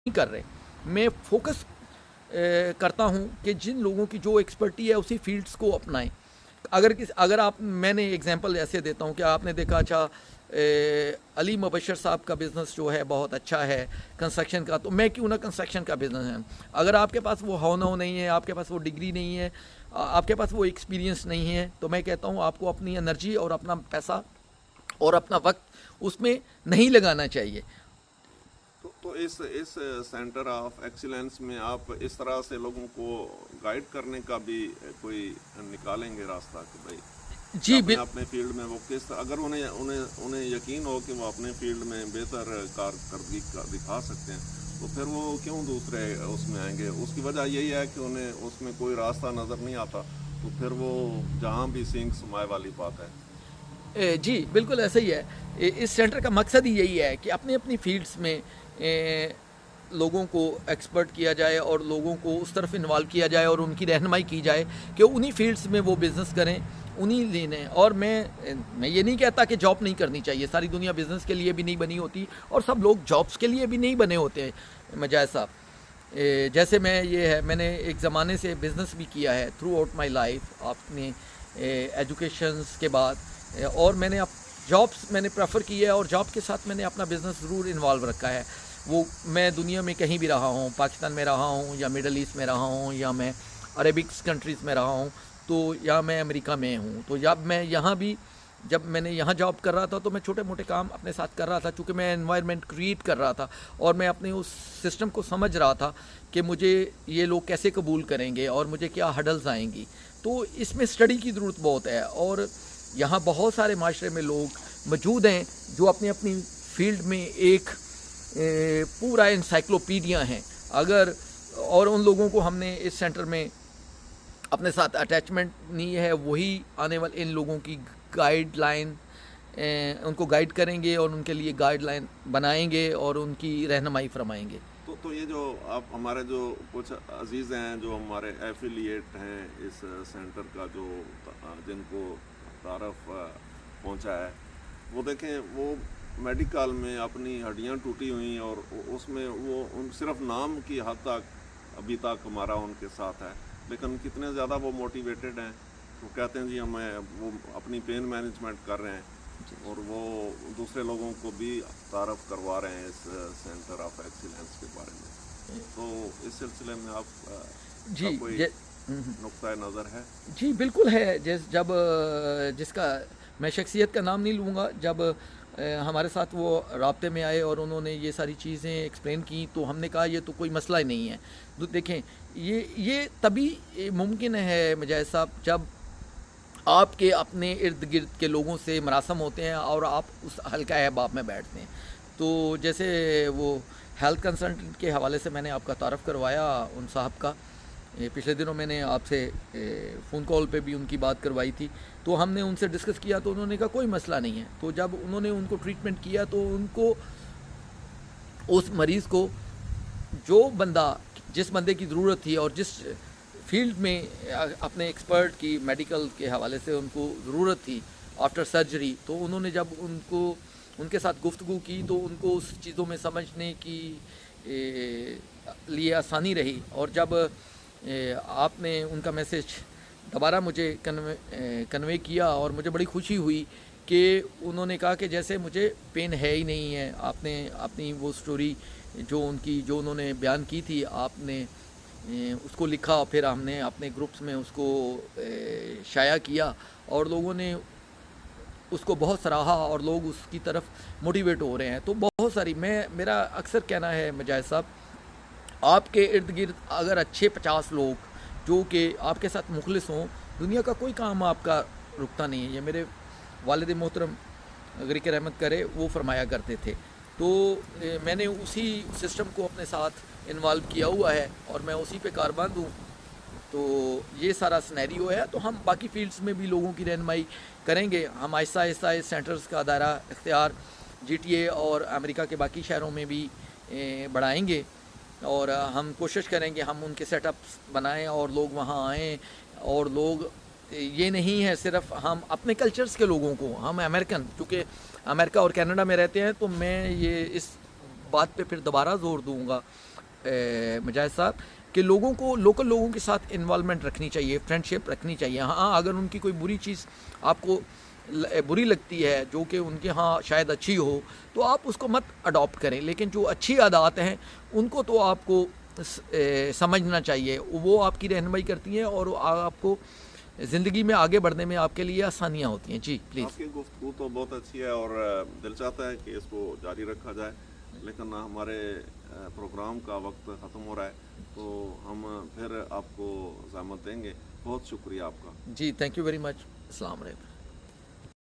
نہیں کر رہے. میں فوکس کرتا ہوں کہ جن لوگوں کی جو ایکسپرٹی ہے اسی فیلڈس کو اپنائیں. اگر آپ, میں نے ایگزامپل ایسے دیتا ہوں کہ آپ نے دیکھا اچھا علی مبشر صاحب کا بزنس جو ہے بہت اچھا ہے کنسٹرکشن کا, تو میں کیوں نہ کنسٹرکشن کا بزنس ہے. اگر آپ کے پاس وہ ہونو نہیں ہے, آپ کے پاس وہ ڈگری نہیں ہے, آپ کے پاس وہ ایکسپیرینس نہیں ہے, تو میں کہتا ہوں آپ کو اپنی انرجی اور اپنا پیسہ اور اپنا وقت اس میں نہیں لگانا چاہیے. تو اس سینٹر آف ایکسیلنس میں آپ اس طرح سے لوگوں کو گائیڈ کرنے کا بھی کوئی نکالیں گے راستہ کہ بھائی کہ جی اپنے فیلڈ میں وہ کس, اگر انہیں یقین ہو کہ وہ اپنے فیلڈ میں بہتر کارکردگی دکھا سکتے ہیں تو پھر وہ کیوں دوسرے اس میں آئیں گے. اس کی وجہ یہی ہے کہ انہیں اس میں کوئی راستہ نظر نہیں آتا, تو پھر وہ جہاں بھی سینگ سمائے والی بات ہے. جی بالکل ایسا ہی ہے. اس سینٹر کا مقصد ہی یہی ہے کہ اپنی اپنی فیلڈس میں لوگوں کو ایکسپرٹ کیا جائے اور لوگوں کو اس طرف انوالو کیا جائے اور ان کی رہنمائی کی جائے کہ انہی فیلڈس میں وہ بزنس کریں, انہی لینے. اور میں یہ نہیں کہتا کہ جاب نہیں کرنی چاہیے, ساری دنیا بزنس کے لیے بھی نہیں بنی ہوتی اور سب لوگ جابس کے لیے بھی نہیں بنے ہوتے ہیں مجاہد صاحب. جیسے میں نے ایک زمانے سے بزنس بھی کیا ہے تھرو آؤٹ مائی لائف اپنے ایجوکیشنس کے بعد, اور میں نے جابس میں نے پریفر کی ہے اور جاب کے ساتھ میں نے اپنا بزنس ضرور انوالو رکھا ہے. وہ میں دنیا میں کہیں بھی رہا ہوں, پاکستان میں رہا ہوں یا مڈل ایسٹ میں رہا ہوں یا میں عربکس کنٹریز میں رہا ہوں, تو یا میں امریکہ میں ہوں. تو جب میں نے یہاں جاب کر رہا تھا تو میں چھوٹے موٹے کام اپنے ساتھ کر رہا تھا, چونکہ میں انوائرمنٹ کریٹ کر رہا تھا اور میں اپنے اس سسٹم کو سمجھ رہا تھا کہ مجھے یہ لوگ کیسے قبول کریں گے اور مجھے کیا ہڈلز آئیں گی. تو اس میں اسٹڈی کی ضرورت بہت ہے, اور یہاں بہت سارے معاشرے میں لوگ موجود ہیں جو اپنی اپنی فیلڈ میں ایک پورا انسائکلوپیڈیا ہیں. اور ان لوگوں کو ہم نے اس سینٹر میں اپنے ساتھ اٹیچمنٹ نہیں ہے, وہی آنے والے ان لوگوں کی گائیڈ لائن ان کو گائیڈ کریں گے اور ان کے لیے گائیڈ لائن بنائیں گے اور ان کی رہنمائی فرمائیں گے. تو یہ جو آپ ہمارے جو کچھ عزیز ہیں جو ہمارے ایفیلیٹ ہیں اس سینٹر کا, جو جن کو تعارف پہنچا ہے, وہ دیکھیں وہ میڈیکل میں اپنی ہڈیاں ٹوٹی ہوئیں اور اس میں وہ صرف نام کی حد تک ابھی تک ہمارا ان کے ساتھ ہے, لیکن کتنے زیادہ وہ موٹیویٹڈ ہیں. وہ کہتے ہیں جی ہمیں وہ اپنی پین مینجمنٹ کر رہے ہیں اور وہ دوسرے لوگوں کو بھی تعارف کروا رہے ہیں اس سینٹر آف ایکسیلنس کے بارے میں. تو اس سلسلے میں آپ کا کوئی نقطۂ نظر ہے؟ جی بالکل ہے. جس کا میں شخصیت کا نام نہیں لوں گا, جب ہمارے ساتھ وہ رابطے میں آئے اور انہوں نے یہ ساری چیزیں ایکسپلین کی تو ہم نے کہا یہ تو کوئی مسئلہ ہی نہیں ہے. دیکھیں یہ تبھی ممکن ہے مجاہد صاحب جب آپ کے اپنے ارد گرد کے لوگوں سے مراسم ہوتے ہیں اور آپ اس حلقہ احباب میں بیٹھتے ہیں. تو جیسے وہ ہیلتھ کنسلٹنٹ کے حوالے سے میں نے آپ کا تعارف کروایا ان صاحب کا, پچھلے دنوں میں نے آپ سے فون کال پہ بھی ان کی بات کروائی تھی, تو ہم نے ان سے ڈسکس کیا تو انہوں نے کہا کوئی مسئلہ نہیں ہے. تو جب انہوں نے ان کو ٹریٹمنٹ کیا تو ان کو اس مریض کو جس بندے کی ضرورت تھی اور جس فیلڈ میں اپنے ایکسپرٹ کی میڈیکل کے حوالے سے ان کو ضرورت تھی آفٹر سرجری, تو انہوں نے جب ان کے ساتھ گفتگو کی تو ان کو اس چیزوں میں سمجھنے کی لیے آسانی رہی. اور جب آپ نے ان کا میسج دوبارہ مجھے کنوے کیا اور مجھے بڑی خوشی ہوئی کہ انہوں نے کہا کہ جیسے مجھے پین ہے ہی نہیں ہے. آپ نے اپنی وہ سٹوری جو انہوں نے بیان کی تھی, آپ نے اس کو لکھا, پھر ہم نے اپنے گروپس میں اس کو شائع کیا اور لوگوں نے اس کو بہت سراہا اور لوگ اس کی طرف موٹیویٹ ہو رہے ہیں. تو بہت ساری میرا اکثر کہنا ہے مجاہد صاحب, آپ کے ارد گرد اگر اچھے 50 لوگ جو کہ آپ کے ساتھ مخلص ہوں, دنیا کا کوئی کام آپ کا رکتا نہیں ہے. یہ میرے والد محترم غریق رحمت کرے وہ فرمایا کرتے تھے. تو میں نے اسی سسٹم کو اپنے ساتھ انوالو کیا ہوا ہے اور میں اسی پہ کاربند ہوں. تو یہ سارا سنیریو ہے. تو ہم باقی فیلڈز میں بھی لوگوں کی رہنمائی کریں گے. ہم آہستہ آہستہ اس سینٹرز کا دائرہ اختیار جی ٹی اے اور امریکہ کے باقی شہروں میں بھی بڑھائیں گے, اور ہم کوشش کریں گے ہم ان کے سیٹ اپس بنائیں اور لوگ وہاں آئیں. اور لوگ یہ نہیں ہے صرف ہم اپنے کلچرز کے لوگوں کو, ہم امریکن چونکہ امریکہ اور کینیڈا میں رہتے ہیں, تو میں یہ اس بات پہ پھر دوبارہ زور دوں گا مجاہد صاحب کہ لوگوں کو لوکل لوگوں کے ساتھ انوالومنٹ رکھنی چاہیے, فرینڈ شپ رکھنی چاہیے. ہاں اگر ان کی کوئی بری چیز آپ کو بری لگتی ہے جو کہ ان کے ہاں شاید اچھی ہو تو آپ اس کو مت اڈاپٹ کریں, لیکن جو اچھی عادات ہیں ان کو تو آپ کو سمجھنا چاہیے, وہ آپ کی رہنمائی کرتی ہیں اور آپ کو زندگی میں آگے بڑھنے میں آپ کے لیے آسانیاں ہوتی ہیں. جی پلیز. آپ کی گفتگو تو بہت اچھی ہے اور دل چاہتا ہے کہ اس کو جاری رکھا جائے, لیکن ہمارے پروگرام کا وقت ختم ہو رہا ہے, تو ہم پھر آپ کو زحمت دیں گے. بہت شکریہ آپ کا. جی تھینک یو ویری مچ. السلام علیکم.